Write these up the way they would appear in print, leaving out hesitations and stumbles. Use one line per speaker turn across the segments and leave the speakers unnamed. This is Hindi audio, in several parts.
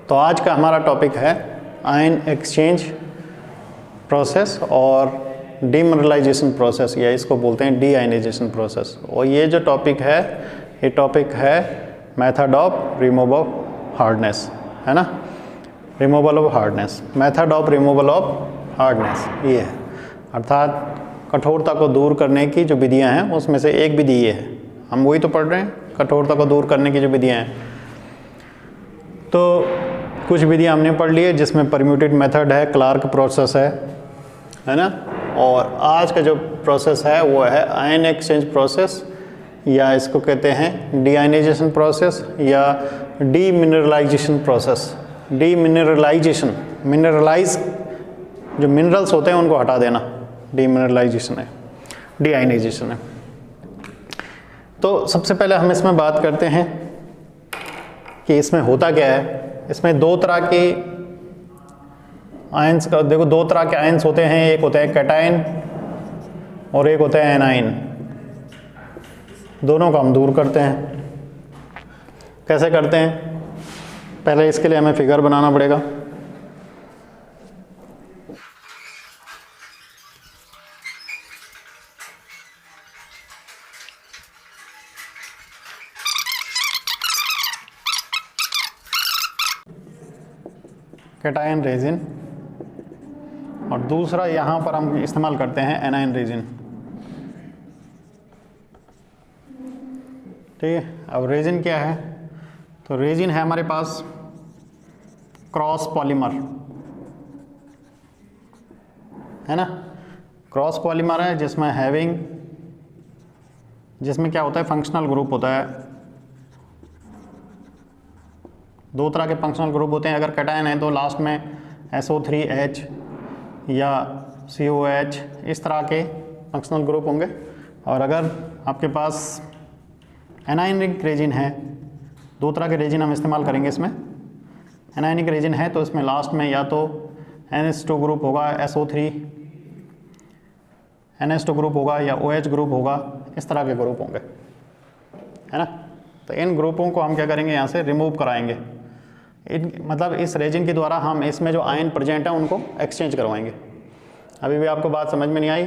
तो आज का हमारा टॉपिक है आयन एक्सचेंज प्रोसेस और डीमिनरलाइजेशन प्रोसेस, या इसको बोलते हैं डी आयनाइजेशन प्रोसेस। और ये जो टॉपिक है, ये टॉपिक है method of removal of hardness, है ना, removal of hardness, method of removal of hardness ये है, अर्थात कठोरता को दूर करने की जो विधियां हैं उसमें से एक विधि ये है। हम वही तो पढ़ रहे हैं, कठोरता को दूर करने की जो विधियां हैं। तो कुछ विधियां हमने पढ़ ली है जिसमें परम्यूटेड मेथड है, क्लार्क प्रोसेस है ना। और आज का जो प्रोसेस है वो है आयन एक्सचेंज प्रोसेस, या इसको कहते हैं डीआयनाइजेशन प्रोसेस या डीमिनरलाइजेशन प्रोसेस। डीमिनरलाइजेशन, मिनरलाइज जो मिनरल्स होते हैं उनको हटा देना, डीमिनरलाइजेशन है, डीआयनाइजेशन है। तो सबसे पहले हम इसमें बात करते हैं कि इसमें होता क्या है। इसमें दो तरह के आयंस, देखो दो तरह के आयंस होते हैं, एक होता है कैटायन और एक होता है एनायन। दोनों को हम दूर करते हैं। कैसे करते हैं? पहले इसके लिए हमें फिगर बनाना पड़ेगा। कैटायन रेजिन, और दूसरा यहाँ पर हम इस्तेमाल करते हैं एनायन रेजिन। ठीक है। अब रेजिन क्या है? तो रेजिन है हमारे पास क्रॉस पॉलीमर, है ना, क्रॉस पॉलीमर है जिसमें क्या होता है, फंक्शनल ग्रुप होता है। दो तरह के फंक्शनल ग्रुप होते हैं। अगर कैटायन है तो लास्ट में SO3H या COH, इस तरह के फंक्शनल ग्रुप होंगे। और अगर आपके पास एनायनिक रेजिन है, दो तरह के रेजिन हम इस्तेमाल करेंगे इसमें। एनायनिक रेजिन है तो इसमें लास्ट में या तो NH2 ग्रुप होगा, SO3 NH2 ग्रुप होगा या OH ग्रुप होगा, इस तरह के ग्रुप होंगे, है ना। तो इन ग्रुपों को हम क्या करेंगे, यहाँ से रिमूव कराएंगे। मतलब इस रेजिन के द्वारा हम इसमें जो आयन प्रेजेंट है उनको एक्सचेंज करवाएंगे। अभी भी आपको बात समझ में नहीं आई?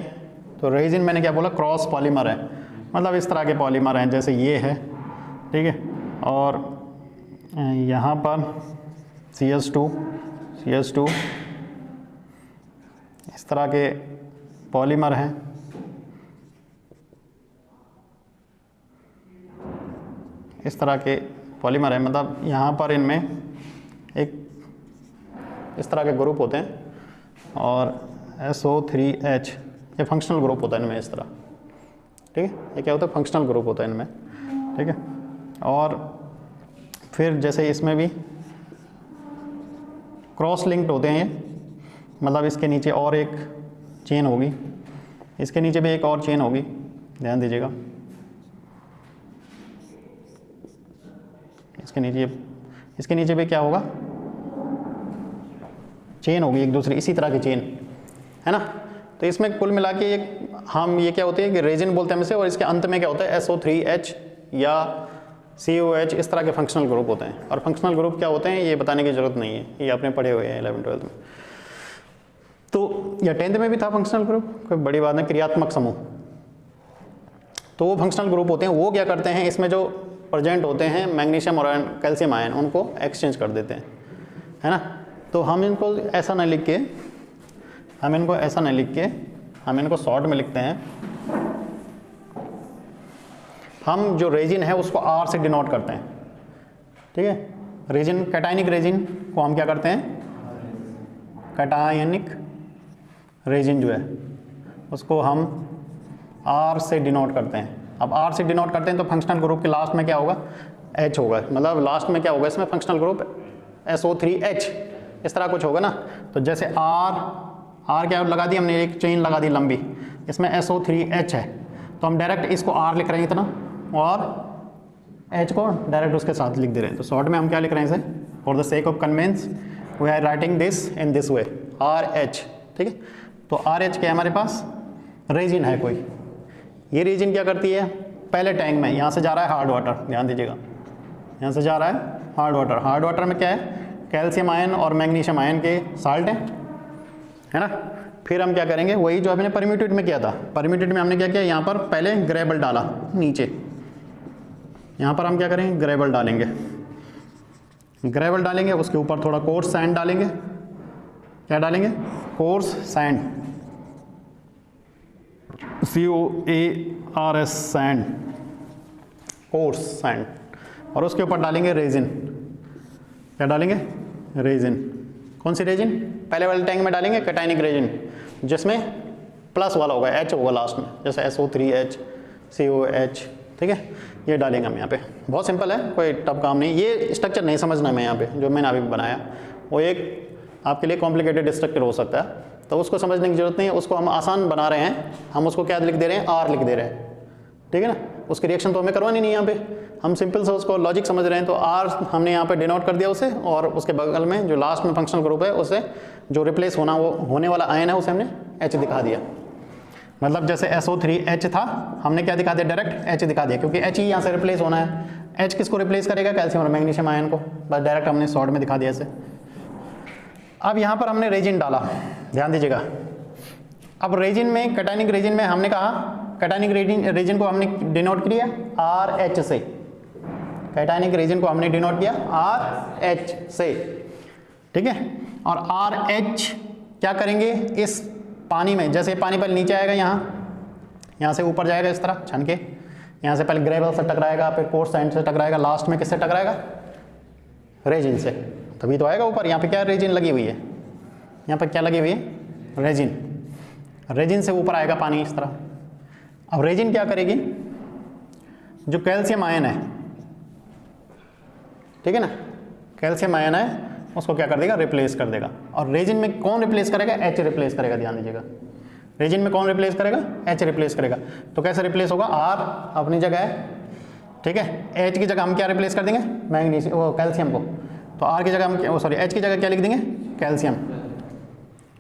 तो रेजिन मैंने क्या बोला, क्रॉस पॉलीमर है, मतलब इस तरह के पॉलीमर हैं, जैसे ये है, ठीक है। और यहाँ पर CH2 इस तरह के पॉलीमर हैं। इस तरह के पॉलीमर है, मतलब यहाँ पर इनमें एक इस तरह के ग्रुप होते हैं, और SO3H ये फंक्शनल ग्रुप होता है इनमें, इस तरह, ठीक है। ये क्या होता है, फंक्शनल ग्रुप होता है इनमें, ठीक है। और फिर जैसे इसमें भी क्रॉस लिंक्ड होते हैं ये, मतलब इसके नीचे और एक चेन होगी, इसके नीचे भी एक और चेन होगी, ध्यान दीजिएगा। इसके नीचे भी क्या होगा, चेन होगी एक दूसरी, इसी तरह की चेन, है ना। तो इसमें कुल मिला के हम ये क्या होते हैं कि रेजिन बोलते हैं इसे, और इसके अंत में क्या होता है, SO3H या COH, इस तरह के फंक्शनल ग्रुप होते हैं। और फंक्शनल ग्रुप क्या होते हैं ये बताने की जरूरत नहीं है, ये आपने पढ़े हुए हैं 11th-12th में। तो या 10th में भी था फंक्शनल ग्रुप, कोई बड़ी बात नहीं, क्रियात्मक समूह। तो वो फंक्शनल ग्रुप होते हैं, वो क्या करते हैं, इसमें जो प्रेजेंट होते हैं मैग्नीशियम और कैल्शियम आयन, उनको एक्सचेंज कर देते हैं, है ना। तो हम इनको ऐसा नहीं लिख के, हम इनको शॉर्ट में लिखते हैं। हम जो रेजिन है उसको R से डिनोट करते हैं, ठीक है। रेजिन, कैटायनिक रेजिन को हम क्या करते हैं, कैटायनिक रेजिन जो है उसको हम R से डिनोट करते हैं। अब R से डिनोट करते हैं तो फंक्शनल ग्रुप के लास्ट में क्या होगा, H होगा, मतलब लास्ट में क्या होगा इसमें, फंक्शनल ग्रुप SO3H, इस तरह कुछ होगा ना। तो जैसे R क्या लगा दी हमने, एक चेन लगा दी लंबी, इसमें SO3H है, तो हम डायरेक्ट इसको R लिख रहे हैं इतना, और H को डायरेक्ट उसके साथ लिख दे रहे हैं। तो शॉर्ट में हम क्या लिख रहे हैं इसे, for the sake of convenience we are writing this in this way, RH, ठीक है। तो RH क्या है हमारे पास, रेजिन है कोई। ये रेजिन क्या करती है, पहले टैंक में यहाँ से जा रहा है हार्ड वाटर, ध्यान दीजिएगा, यहाँ से जा रहा है हार्ड वाटर। हार्ड वाटर में क्या है, कैल्शियम आयन और मैग्नीशियम आयन के साल्ट हैं, है ना। फिर हम क्या करेंगे, वही जो हमने परम्यूटेट में किया था, परम्यूटेट में हमने क्या किया, यहाँ पर पहले ग्रेवल डाला नीचे, यहाँ पर हम क्या करेंगे, ग्रेवल डालेंगे, ग्रेवल डालेंगे, उसके ऊपर थोड़ा कोर्स सैंड डालेंगे। क्या डालेंगे, coarse sand, COARS sand, coarse sand, और उसके ऊपर डालेंगे रेजिन। क्या डालेंगे, रेजिन। कौन सी रेजिन, पहले वाले टैंक में डालेंगे कैटाइनिक रेजिन, जिसमें प्लस वाला होगा, H होगा लास्ट में, जैसे SO3H, COH, ठीक है, ये डालेंगे हम यहाँ पे। बहुत सिंपल है, कोई टफ काम नहीं, ये स्ट्रक्चर नहीं समझना मैं यहाँ पे जो मैंने अभी बनाया, वो एक आपके लिए कॉम्प्लिकेटेड स्ट्रक्चर हो सकता है, तो उसको समझने की जरूरत नहीं है, उसको हम आसान बना रहे हैं। हम उसको क्या लिख दे रहे हैं, R लिख दे रहे हैं, ठीक है ना। उसकी रिएक्शन तो हमें करवानी नहीं यहाँ पे, हम सिंपल से उसको लॉजिक समझ रहे हैं, तो R हमने यहाँ पे डिनोट कर दिया उसे, और उसके बगल में जो लास्ट में फंक्शनल ग्रुप है उसे जो रिप्लेस होने वाला आयन है उसे हमने H दिखा दिया। मतलब जैसे SO3H था, हमने क्या दिखा दिया, डायरेक्ट H दिखा दिया, क्योंकि H ही यहाँ से रिप्लेस होना है। H किसको रिप्लेस करेगा, कैल्शियम और मैग्नीशियम आयन को, बस डायरेक्ट हमने शॉर्ट में दिखा दिया इसे। अब यहाँ पर हमने रेजिन डाला, ध्यान दीजिएगा। अब रेजिन में, कैटाइनिक रेजिन में हमने कहा, कैटाइनिक रेजिन को हमने डिनोट किया RH से, कैटाइनिक रेजिन को हमने डिनोट किया RH से, ठीक है। और RH क्या करेंगे, इस पानी में, जैसे पानी पहले नीचे आएगा, यहाँ से ऊपर जाएगा इस तरह छन के, यहाँ से पहले ग्रेवल से टकराएगा, फिर कोर्स सैंड से टकराएगा, लास्ट में किससे टकराएगा, रेजिन से, तभी तो आएगा ऊपर। यहाँ पे क्या रेजिन लगी हुई है, यहाँ पर क्या लगी हुई है, रेजिन, रेजिन से ऊपर आएगा पानी इस तरह। अब रेजिन क्या करेगी, जो कैल्शियम आयन है, ठीक है ना, कैल्शियम आयन है, उसको क्या कर देगा, रिप्लेस कर देगा। और रेजिन में कौन रिप्लेस करेगा, H रिप्लेस करेगा, ध्यान दीजिएगा। रेजिन में कौन रिप्लेस करेगा, H रिप्लेस करेगा। तो कैसे रिप्लेस होगा, R अपनी जगह है, ठीक है, H की जगह हम क्या रिप्लेस कर देंगे, मैग्नीशियम, वो कैल्शियम को, तो R की जगह हम, सॉरी H की जगह क्या लिख देंगे, कैल्शियम,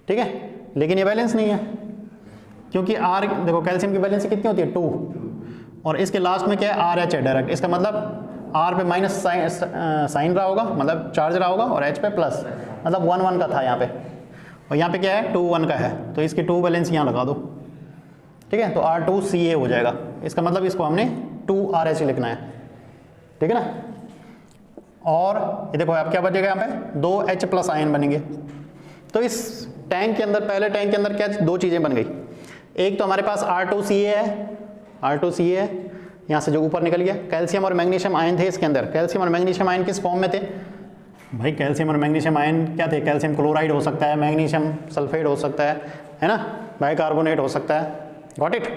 ठीक है। लेकिन ये बैलेंस नहीं है, क्योंकि R, देखो कैल्शियम की बैलेंस कितनी होती है, 2, और इसके लास्ट में क्या है, RH है डायरेक्ट। इसका मतलब R पे माइनस साइन रहा होगा, मतलब चार्ज रहा होगा, और H पे प्लस, मतलब 1 1 का था यहाँ पे, और यहाँ पे क्या है, 2 1 का है, तो इसकी 2 बैलेंस यहाँ लगा दो, ठीक है, तो R2CA हो जाएगा। इसका मतलब इसको हमने 2RH लिखना है, ठीक है ना। और ये देखो अब क्या बचेगा, यहाँ पे 2H प्लस आयन बनेंगे। तो इस टैंक के अंदर, पहले टैंक के अंदर क्या, दो चीज़ें बन गई। एक तो हमारे पास R2CA है, R2CA है, यहाँ से जो ऊपर निकल गया। कैल्शियम और मैग्नीशियम आयन थे इसके अंदर। कैल्शियम और मैग्नीशियम आयन किस फॉर्म में थे भाई, कैल्शियम और मैग्नीशियम आयन क्या थे, कैल्शियम क्लोराइड हो सकता है, मैग्नीशियम सल्फेट हो सकता है ना, बाइकार्बोनेट हो सकता है, गॉट इट।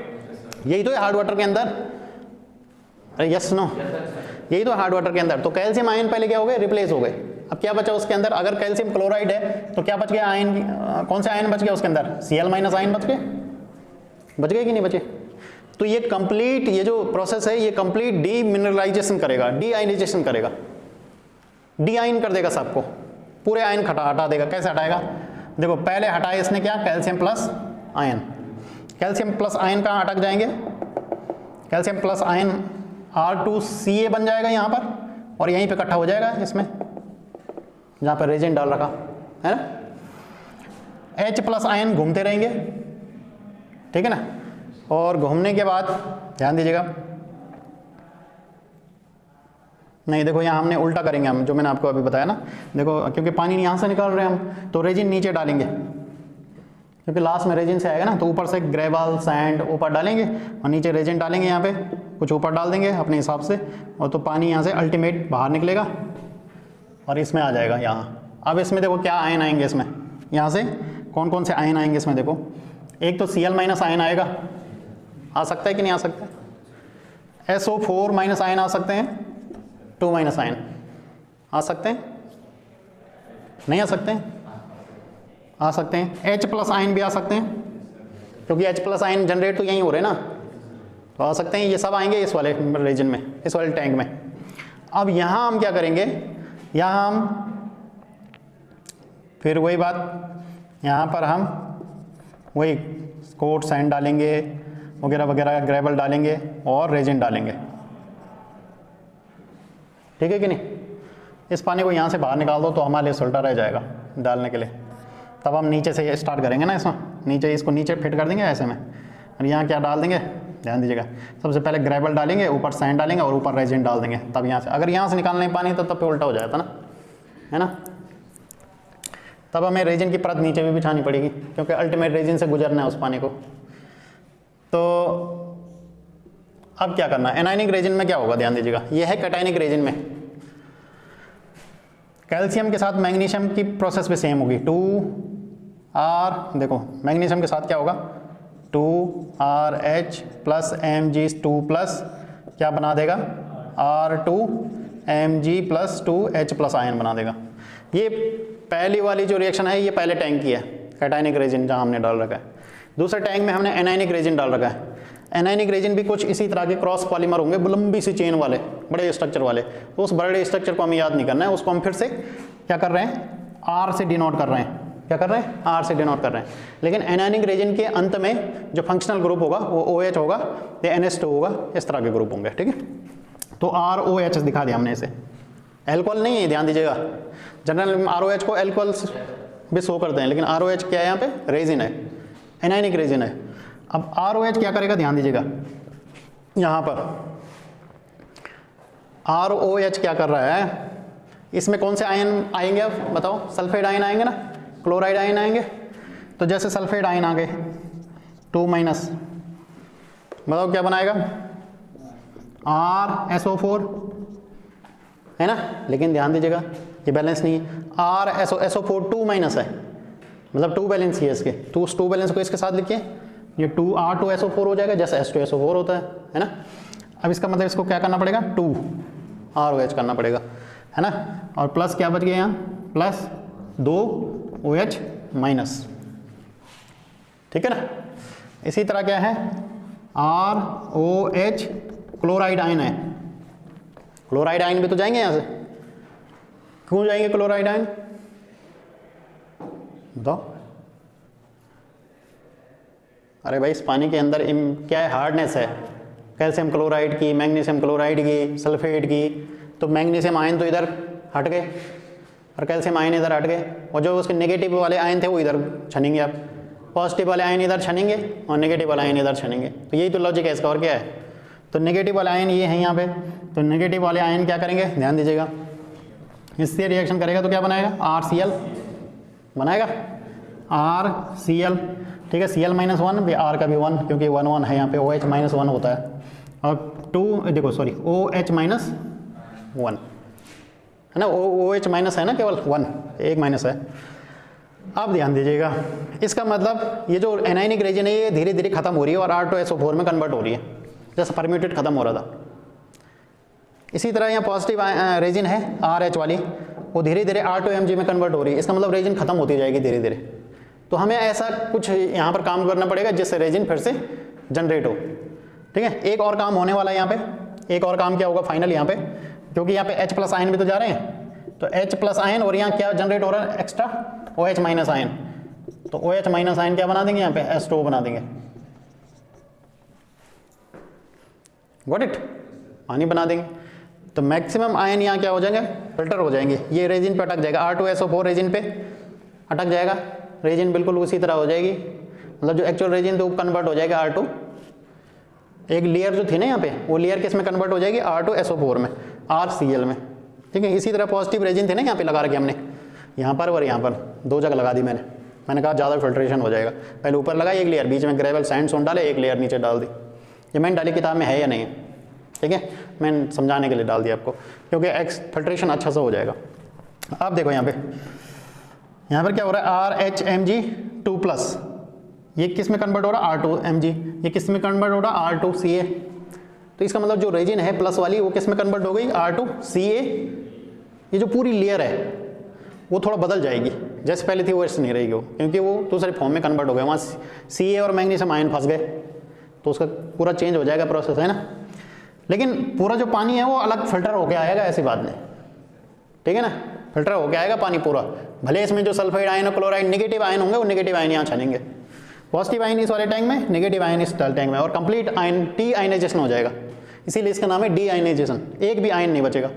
यही तो है हार्ड वाटर के अंदर, अरे यस नो, यही तो हार्ड वाटर के अंदर। तो कैल्शियम आयन पहले क्या हो गए, रिप्लेस हो गए। अब क्या बचा उसके अंदर, अगर कैल्शियम क्लोराइड है तो क्या बच गया आयन, कौन से आयन बच गया उसके अंदर, Cl- आयन बच गए कि नहीं बचे। तो ये कंप्लीट, ये जो प्रोसेस है ये कंप्लीट डीमिनरलाइजेशन करेगा, डीआयनाइजेशन करेगा, डी आयन कर देगा सबको, पूरे आयन हटा देगा। कैसे हटाएगा, देखो पहले हटाया इसने क्या, calcium plus ion. Calcium plus ion कहाँ अटक जाएंगे, कैल्शियम प्लस आयन R2CA बन जाएगा यहाँ पर, और यहीं पे इकट्ठा हो जाएगा इसमें जहाँ पर रेजिन डाल रखा है ना। H प्लस आयन घूमते रहेंगे, ठीक है ना, और घूमने के बाद ध्यान दीजिएगा, नहीं देखो यहाँ हमने उल्टा करेंगे हम, जो मैंने आपको अभी बताया ना, देखो क्योंकि पानी यहाँ से निकाल रहे हैं हम, तो रेजिन नीचे डालेंगे, क्योंकि लास्ट में रेजिन से आएगा ना, तो ऊपर से ग्रेवल सैंड ऊपर डालेंगे और नीचे रेजिन डालेंगे, यहाँ पे कुछ ऊपर डाल देंगे अपने हिसाब से, और तो पानी यहाँ से अल्टीमेट बाहर निकलेगा और इसमें आ जाएगा यहाँ। अब इसमें देखो क्या आयन आएंगे इसमें, यहाँ से कौन कौन से आयन आएंगे इसमें, देखो एक तो Cl- आयन आएगा, आ सकता है कि नहीं आ सकता, SO4- आयन आ सकते हैं, 2- आयन आ सकते हैं, नहीं आ सकते हैं, आ सकते हैं। H प्लस आयन भी आ सकते हैं, क्योंकि H प्लस आयन जनरेट तो यहीं हो रहे हैं ना, तो आ सकते हैं, ये सब आएंगे इस वाले रीजन में, इस वाले टैंक में। अब यहाँ हम क्या करेंगे, यहाँ हम फिर वही बात, यहाँ पर हम वही कोट सैंड डालेंगे वगैरह वगैरह, ग्रेवल डालेंगे और रेजिन डालेंगे, ठीक है कि नहीं। इस पानी को यहाँ से बाहर निकाल दो तो हमारे लिए उल्टा रह जाएगा डालने के लिए। तब हम नीचे से स्टार्ट करेंगे ना, इसमें नीचे इसको नीचे फिट कर देंगे ऐसे में, और यहाँ क्या डाल देंगे, ध्यान दीजिएगा, सबसे पहले ग्रेवल डालेंगे, ऊपर सैंड डालेंगे और ऊपर रेजिन डाल देंगे। तब यहाँ से अगर यहाँ से निकालना है पानी तो तब पे उल्टा हो जाता ना, है ना। तब हमें रेजिन की परत नीचे भी बिछानी पड़ेगी क्योंकि अल्टीमेट रेजिन से गुजरना है उस पानी को। तो अब क्या करना है, एनायनिक रेजिन में क्या होगा, ध्यान दीजिएगा, यह है कैटायनिक रेजिन में कैल्शियम के साथ मैग्नीशियम की प्रोसेस भी सेम होगी, 2R, देखो मैग्नीशियम के साथ क्या होगा, 2RH प्लस Mg2 प्लस क्या बना देगा, R2Mg plus 2H plus ion बना देगा। ये पहली वाली जो रिएक्शन है ये पहले टैंक की है, कैटायनिक रेजिन जहाँ हमने डाल रखा है। दूसरे टैंक में हमने एनायनिक रेजिन डाल रखा है। एनायनिक रेजिन भी कुछ इसी तरह के क्रॉस पॉलीमर होंगे, लंबी सी चेन वाले, बड़े स्ट्रक्चर वाले। तो उस बड़े स्ट्रक्चर को हमें याद नहीं करना है, उसको हम फिर से क्या कर रहे हैं, R से डिनोट कर रहे हैं। क्या कर रहे हैं, R से डिनोट कर रहे हैं। लेकिन एनायनिक रेजिन के अंत में जो फंक्शनल ग्रुप होगा वो OH होगा या NH2 होगा, इस तरह के ग्रुप होंगे, ठीक है। तो ROH दिखा दिया हमने इसे, एल्कोहल नहीं है, ध्यान दीजिएगा। जनरल ROH को एल्कोहल भी शो करते हैं, लेकिन ROH क्या है, यहाँ पे रेजिन है, एनायनिक रेजिन है। अब ROH क्या करेगा, ध्यान दीजिएगा, यहाँ पर ROH क्या कर रहा है, इसमें कौन से आयन आएंगे, अब बताओ, सल्फेट आयन आएंगे ना, क्लोराइड आयन आएंगे। तो जैसे सल्फेट आयन आ गए 2-, बताओ क्या बनाएगा, RSO4, है ना। लेकिन ध्यान दीजिएगा ये बैलेंस नहीं है, RSO4 2- है, मतलब 2 बैलेंस ही है इसके, 2 बैलेंस को इसके साथ लिखिए, ये 2R2SO4 हो जाएगा जैसे H2SO4 होता है ना। अब इसका मतलब इसको क्या करना पड़ेगा, 2ROH करना पड़ेगा, है ना। और प्लस क्या बच गया यहाँ, प्लस 2OH माइनस, ठीक है ना। इसी तरह क्या है, ROH क्लोराइड आयन है, क्लोराइड आयन भी तो जाएंगे यहाँ से, क्यों जाएंगे क्लोराइड आयन, बताओ। अरे भाई इस पानी के अंदर क्या है, हार्डनेस है, कैल्शियम क्लोराइड की, मैग्नीशियम क्लोराइड की, सल्फेट की। तो मैग्नीशियम आयन तो इधर हट गए और कैल्शियम आयन इधर हट गए, और जो उसके नेगेटिव वाले आयन थे वो इधर छनेंगे, आप पॉजिटिव वाले आयन इधर छनेंगे और नेगेटिव वाले आयन इधर छनेंगे। तो यही तो लॉजिक है इसका, और क्या है। तो नेगेटिव वाले आयन ये है यहाँ पे, तो नेगेटिव वाले आयन क्या करेंगे, ध्यान दीजिएगा, इससे रिएक्शन करेगा तो क्या बनाएगा, RCl बनाएगा, RCl, ठीक है। Cl-1 भी, R का भी 1, क्योंकि 1 है यहाँ पे, OH-1 होता है, और 2 देखो सॉरी OH-1 है ना, OH- है ना, केवल 1, एक माइनस है। अब ध्यान दीजिएगा, इसका मतलब ये जो एनायनिक रेजिन है ये धीरे धीरे खत्म हो रही है और R2SO4 में कन्वर्ट हो रही है, जैसे परम्यूटेट खत्म हो रहा था। इसी तरह यहाँ पॉजिटिव रेजिन है RH वाली, वो धीरे धीरे R2Mg में कन्वर्ट हो रही है, इसका मतलब रेजिन खत्म होती जाएगी धीरे धीरे। तो हमें ऐसा कुछ यहाँ पर काम करना पड़ेगा जिससे रेजिन फिर से जनरेट हो, ठीक है। एक और काम होने वाला है यहाँ पे, एक और काम क्या होगा फाइनल यहाँ पे, क्योंकि यहाँ पे H+ आयन भी तो जा रहे हैं, तो H+ आयन, और यहाँ क्या जनरेट हो रहा है एक्स्ट्रा, OH- आयन। तो OH- आयन क्या बना देंगे यहाँ पे, H2O बना देंगे, गॉट इट, पानी बना देंगे। तो मैक्सिमम आयन यहाँ क्या हो जाएंगे, फिल्टर हो जाएंगे, ये रेजिन पे अटक जाएगा, R2SO4 रेजिन पे अटक जाएगा, रेजिन बिल्कुल उसी तरह हो जाएगी, मतलब जो एक्चुअल रेजिन थे वो कन्वर्ट हो जाएगा R2, एक लेयर जो थी ना यहाँ पे, वो लेयर किस में कन्वर्ट हो जाएगी, R2SO4 में, RCl में, ठीक है। इसी तरह पॉजिटिव रेजिन थे ना यहाँ पे लगा रखे हमने, यहाँ पर और यहाँ पर 2 जगह लगा दी मैंने कहा ज़्यादा फिल्ट्रेशन हो जाएगा। पहले ऊपर लगाई एक लेयर, बीच में ग्रेवल सैंडस्टोन डाले, एक लेयर नीचे डाल दी। ये मैंने डाली किताब में है या नहीं, ठीक है, मैंने समझाने के लिए डाल दिया आपको, क्योंकि फिल्ट्रेशन अच्छा सा हो जाएगा। अब देखो यहाँ पर क्या हो रहा है, RHMg2+, ये किस में कन्वर्ट हो रहा है, R2Mg, ये किस में कन्वर्ट हो रहा है, R2Ca। तो इसका मतलब जो रेजिन है प्लस वाली वो किस में कन्वर्ट हो गई, R2Ca। ये जो पूरी लेयर है वो थोड़ा बदल जाएगी, जैसे पहले थी वो ऐसे नहीं रहेगी वो, क्योंकि वो दूसरे फॉर्म में कन्वर्ट हो गया, वहाँ Ca और मैग्नीशियम आयन फंस गए, तो उसका पूरा चेंज हो जाएगा प्रोसेस, है ना। लेकिन पूरा जो पानी है वो अलग फिल्टर होके आएगा, ऐसी बात नहीं, ठीक है ना, फिल्टर होके आएगा पानी पूरा। भले इसमें जो सल्फाइड आयन और क्लोराइड नेगेटिव आयन होंगे, वो नेगेटिव आयन यहाँ छनेंगे, पॉजिटिव आयन इस वाले टैंक में, नेगेटिव आयन इस टैंक में, और कंप्लीट आयन डी आयनाइजेशन हो जाएगा, इसीलिए इसका नाम है डी आयनाइजेशन, एक भी आयन नहीं बचेगा।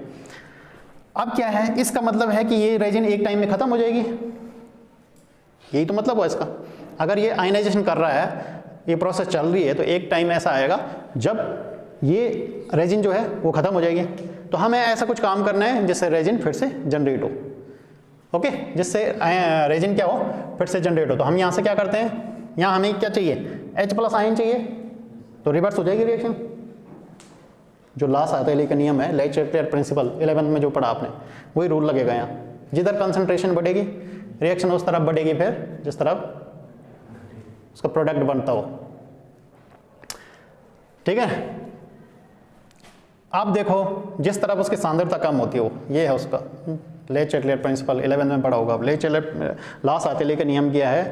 अब क्या है, इसका मतलब है कि ये रेजिन एक टाइम में खत्म हो जाएगी, यही तो मतलब है इसका। अगर ये आयनाइजेशन कर रहा है, ये प्रोसेस चल रही है, तो एक टाइम ऐसा आएगा जब ये रेजिन जो है वो खत्म हो जाएगी। तो हमें ऐसा कुछ काम करना है जिससे रेजिन फिर से जनरेट हो, ओके, जिससे रेजिन क्या हो, फिर से जनरेट हो। तो हम यहाँ से क्या करते हैं, यहाँ हमें क्या चाहिए, H+ आयन चाहिए, तो रिवर्स हो जाएगी रिएक्शन। जो लास्ट आता है लेकिन नियम है, ले चैटलियर प्रिंसिपल 11th में जो पढ़ा आपने, वही रूल लगेगा यहाँ। जिधर कंसंट्रेशन बढ़ेगी रिएक्शन उस तरफ बढ़ेगी, फिर जिस तरफ उसका प्रोडक्ट बनता हो, ठीक है। आप देखो जिस तरफ उसकी सांद्रता कम होती हो, ये है उसका ले चैटलियर प्रिंसिपल 11th में पढ़ा होगा। ले चैटलियर लास्ट आते लेकिन नियम किया है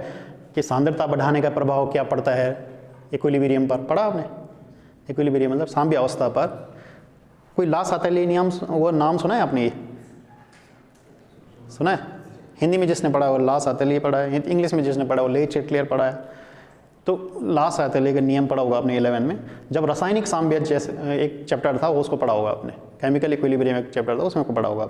कि सांद्रता बढ़ाने का प्रभाव क्या पड़ता है इक्विलिब्रियम पर, पढ़ा आपने। इक्विलिब्रियम मतलब साम्य अवस्था पर। कोई लास्ट आते नियम वो नाम सुना है आपने, ये सुना है? हिंदी में जिसने पढ़ा है वो लास्ट आते पढ़ा है, इंग्लिश में जिसने पढ़ा है वो ले चैटलियर पढ़ा है। तो लास्ट आते लेकिन नियम पढ़ा होगा आपने 11 में। जब रासायनिक साम्य जैसे एक चैप्टर था वो उसको पढ़ा होगा आपने, केमिकल इक्विलिब्रियम एक चैप्टर था उसमें को पढ़ा होगा।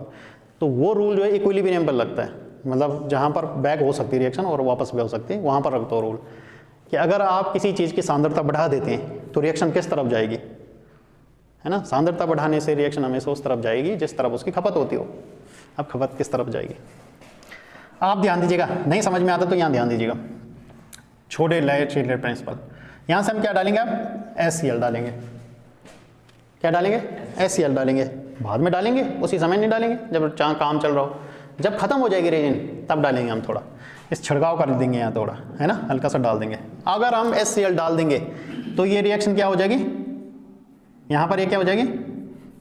तो वो रूल जो है इक्विलिब्रियम पर लगता है, मतलब जहाँ पर बैक हो सकती है रिएक्शन और वापस भी हो सकती है, वहाँ पर रख दो रूल कि अगर आप किसी चीज़ की सांद्रता बढ़ा देते हैं तो रिएक्शन किस तरफ जाएगी, है ना। सांद्रता बढ़ाने से रिएक्शन हमेशा उस तरफ जाएगी जिस तरफ उसकी खपत होती हो। अब खपत किस तरफ जाएगी आप ध्यान दीजिएगा, नहीं समझ में आता तो यहाँ ध्यान दीजिएगा। छोटे ले चैटलियर प्रिंसिपल, यहाँ से हम क्या डालेंगे, अब HCl डालेंगे। क्या डालेंगे, HCl डालेंगे। बाद में डालेंगे, उसी समय नहीं डालेंगे जब काम चल रहा हो। जब खत्म हो जाएगी रेजिन तब डालेंगे हम थोड़ा, इस छिड़काव कर देंगे यहाँ थोड़ा, है ना, हल्का सा डाल देंगे। अगर हम HCl डाल देंगे तो ये रिएक्शन क्या हो जाएगी, यहाँ पर ये क्या हो जाएगी,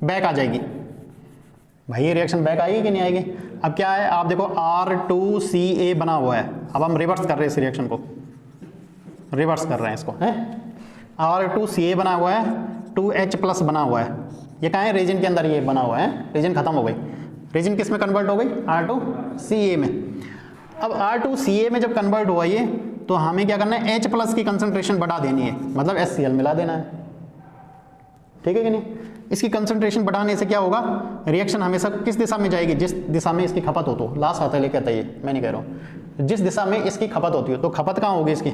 बैक आ जाएगी। भाई ये रिएक्शन बैक आएगी कि नहीं आएगी। अब क्या है, आप देखो R2CA बना हुआ है। अब हम रिवर्स कर रहे हैं इस रिएक्शन को, रिवर्स कर रहे हैं इसको, है। R2CA बना हुआ है, 2H+ बना हुआ है। ये कहाँ है, रेजिन के अंदर ये बना हुआ है। रेजिन खत्म हो गई, रेजिन किस में कन्वर्ट हो गई, R2CA में। अब R2CA में जब कन्वर्ट हुआ ये, तो हमें क्या करना है, H+ की कंसंट्रेशन बढ़ा देनी है, मतलब HCl मिला देना है, ठीक है कि नहीं। इसकी कंसंट्रेशन बढ़ाने से क्या होगा, रिएक्शन हमेशा किस दिशा में जाएगी, जिस दिशा में इसकी खपत हो। तो लास्ट आता है कहता है ये, मैं नहीं कह रहा हूँ, जिस दिशा में इसकी खपत होती हो। तो खपत कहाँ होगी इसकी,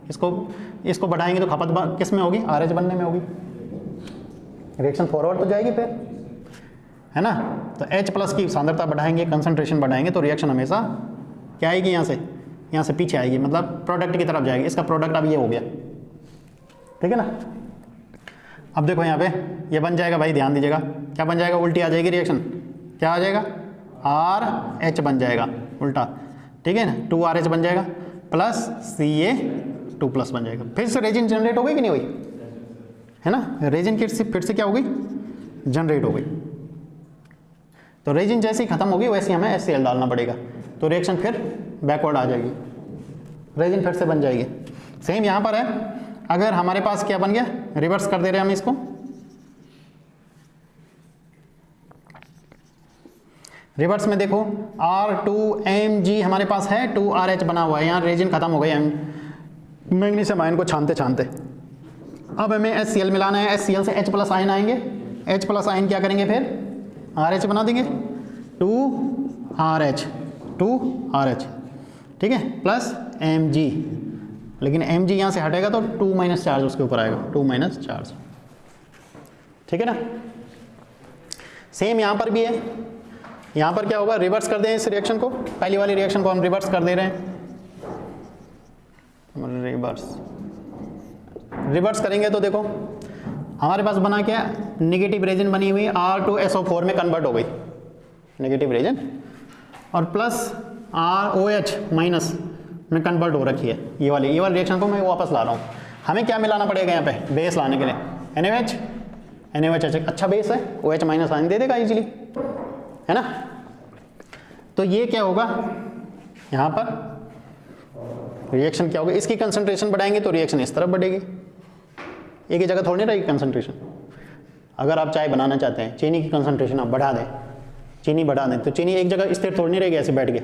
इसको बढ़ाएंगे तो खपत किस में होगी, RH बनने में होगी। रिएक्शन फॉरवर्ड तो जाएगी फिर, है ना। तो H+ की सांद्रता बढ़ाएंगे, कंसंट्रेशन बढ़ाएंगे, तो रिएक्शन हमेशा क्या आएगी, यहाँ से पीछे आएगी, मतलब प्रोडक्ट की तरफ जाएगी। इसका प्रोडक्ट अब ये हो गया, ठीक है ना। अब देखो यहाँ पे ये बन जाएगा, भाई ध्यान दीजिएगा, क्या बन जाएगा, उल्टी आ जाएगी रिएक्शन। क्या आ जाएगा, RH बन जाएगा उल्टा, ठीक है ना। 2RH बन जाएगा प्लस Ca2+ बन जाएगा। फिर से रेजिन जनरेट हो गई कि नहीं हुई, है ना। रेजिन फिर से क्या हो गई, जनरेट हो गई। तो रेजिन जैसे ही खत्म होगी वैसे ही हमें HCl डालना पड़ेगा, तो रिएक्शन फिर बैकवर्ड आ जाएगी, रेजिन फिर से बन जाएगी। सेम यहाँ पर है, अगर हमारे पास क्या बन गया, रिवर्स कर दे रहे हैं हम इसको, रिवर्स में देखो R2Mg हमारे पास है, 2RH बना हुआ है, यहाँ रेजिन खत्म हो गई मैग्नीशियम आयन को छानते छानते। अब हमें HCl मिलाना है, HCl से H+ आयन आएंगे, H+ आयन क्या करेंगे, फिर RH बना देंगे, 2RH, ठीक है, प्लस Mg। लेकिन Mg यहाँ से हटेगा तो 2- चार्ज उसके ऊपर आएगा, 2- चार्ज, ठीक है ना। सेम यहाँ पर भी है, यहाँ पर क्या होगा, रिवर्स कर दें इस रिएक्शन को, पहली वाली रिएक्शन को हम रिवर्स कर दे रहे हैं। रिवर्स करेंगे तो देखो हमारे पास बना क्या, नेगेटिव रेजिन बनी हुई R2SO4 में कन्वर्ट हो गई, नेगेटिव रेजिन, और प्लस ROH- में कन्वर्ट हो रखी है। ये वाली रिएक्शन को मैं वापस ला रहा हूँ। हमें क्या मिलाना पड़ेगा यहाँ पे, बेस लाने के लिए NaOH अच्छा बेस है, OH- आयन दे देगा इजीली, है ना। तो ये क्या होगा, यहाँ पर रिएक्शन क्या होगा, इसकी कंसंट्रेशन बढ़ाएंगे तो रिएक्शन इस तरफ बढ़ेगी, एक ही जगह थोड़ी नहीं रहेगी कंसंट्रेशन। अगर आप चाय बनाना चाहते हैं, चीनी की कंसंट्रेशन आप बढ़ा दें, चीनी बढ़ा दें, तो चीनी एक जगह स्थिर थोड़ी नहीं रहेगी ऐसे बैठ के,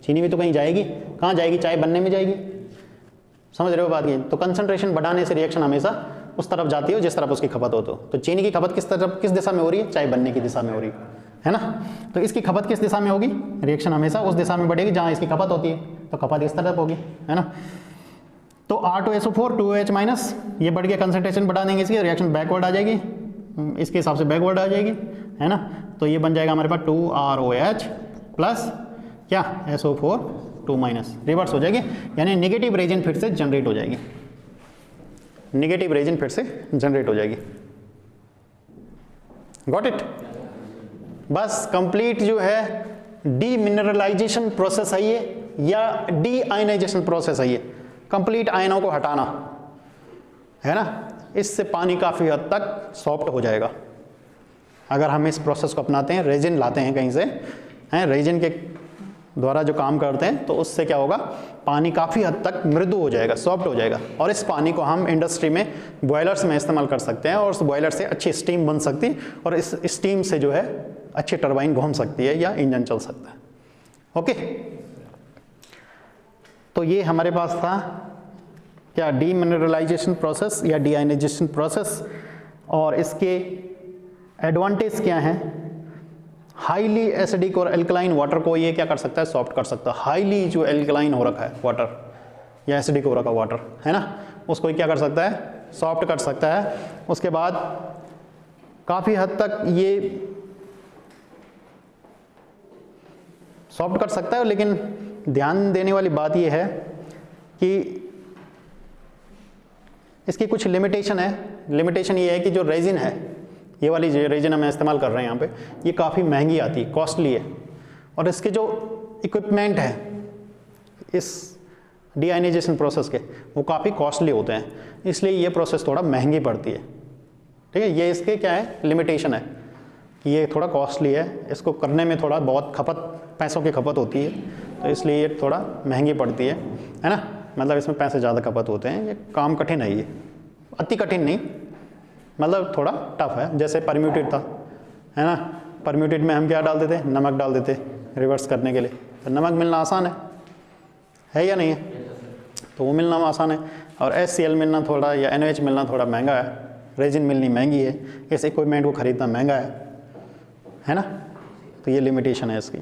चीनी भी तो कहीं जाएगी, कहाँ जाएगी, चाय बनने में जाएगी, समझ रहे हो बात ये। तो कंसंट्रेशन बढ़ाने से रिएक्शन हमेशा उस तरफ जाती है जिस तरफ उसकी खपत हो। तो चीनी की खपत किस दिशा में हो रही है, चाय बनने की दिशा में हो रही है।
है ना। तो इसकी खपत किस दिशा में होगी, रिएक्शन हमेशा उस दिशा में बढ़ेगी जहाँ इसकी खपत होती है, तो खपत इस तरफ होगी, है ना। तो R2SO4 2OH माइनस, ये बढ़ गया, कंसंट्रेशन बढ़ा देंगे इसकी, रिएक्शन बैकवर्ड आ जाएगी, इसके हिसाब से बैकवर्ड आ जाएगी, है ना। तो ये बन जाएगा हमारे पास 2ROH प्लस क्या SO4 2 माइनस, रिवर्स हो जाएगी, यानी नेगेटिव रेजन फिर से जनरेट हो जाएगी, नेगेटिव रेजन फिर से जनरेट हो जाएगी। Got it. बस कंप्लीट जो है डीमिनरलाइजेशन प्रोसेस है ये, या डी आयनाइजेशन प्रोसेस है ये, कंप्लीट आयनों को हटाना, है ना। इससे पानी काफ़ी हद तक सॉफ्ट हो जाएगा अगर हम इस प्रोसेस को अपनाते हैं, रेजिन लाते हैं कहीं से, हैं, रेजिन के द्वारा जो काम करते हैं, तो उससे क्या होगा, पानी काफ़ी हद तक मृदु हो जाएगा, सॉफ्ट हो जाएगा, और इस पानी को हम इंडस्ट्री में बॉयलर्स में इस्तेमाल कर सकते हैं, और उस बॉयलर से अच्छी स्टीम बन सकती है, और इस स्टीम से जो है अच्छी टरबाइन घूम सकती है या इंजन चल सकता है। ओके, तो ये हमारे पास था क्या, डीमिनरलाइजेशन प्रोसेस या डीआयनाइजेशन प्रोसेस, और इसके एडवांटेज क्या हैं। हाईली एसिडिक और एल्कलाइन वाटर को ये क्या कर सकता है, सॉफ्ट कर सकता है। हाईली जो एल्कलाइन हो रखा है वाटर या एसिडिक हो रखा वाटर, है ना, उसको क्या कर सकता है, सॉफ्ट कर सकता है। उसके बाद काफ़ी हद तक ये सॉफ्ट कर सकता है, लेकिन ध्यान देने वाली बात ये है कि इसकी कुछ लिमिटेशन है। लिमिटेशन ये है कि जो रेजिन है, ये वाली जो रेजिन हम इस्तेमाल कर रहे हैं यहाँ पे, ये काफ़ी महंगी आती है, कॉस्टली है, और इसके जो इक्विपमेंट है इस डीआयनाइजेशन प्रोसेस के, वो काफ़ी कॉस्टली होते हैं, इसलिए ये प्रोसेस थोड़ा महंगी पड़ती है। ठीक है, ये इसके क्या है, लिमिटेशन है कि ये थोड़ा कॉस्टली है, इसको करने में थोड़ा बहुत पैसों की खपत होती है, तो इसलिए ये थोड़ा महंगी पड़ती है ना। मतलब इसमें पैसे ज़्यादा खपत होते हैं, ये काम कठिन है, ये अति कठिन नहीं, मतलब थोड़ा टफ है। जैसे परम्यूटेड था, है ना, परम्यूटेड में हम क्या डालते थे, नमक डाल देते रिवर्स करने के लिए, तो नमक मिलना आसान है या नहीं है, तो वो मिलना आसान है, और HCl मिलना थोड़ा, या NaOH मिलना थोड़ा महंगा है, रेजिन मिलनी महंगी है, इस इक्विपमेंट को ख़रीदना महंगा है ना। तो ये लिमिटेशन है इसकी।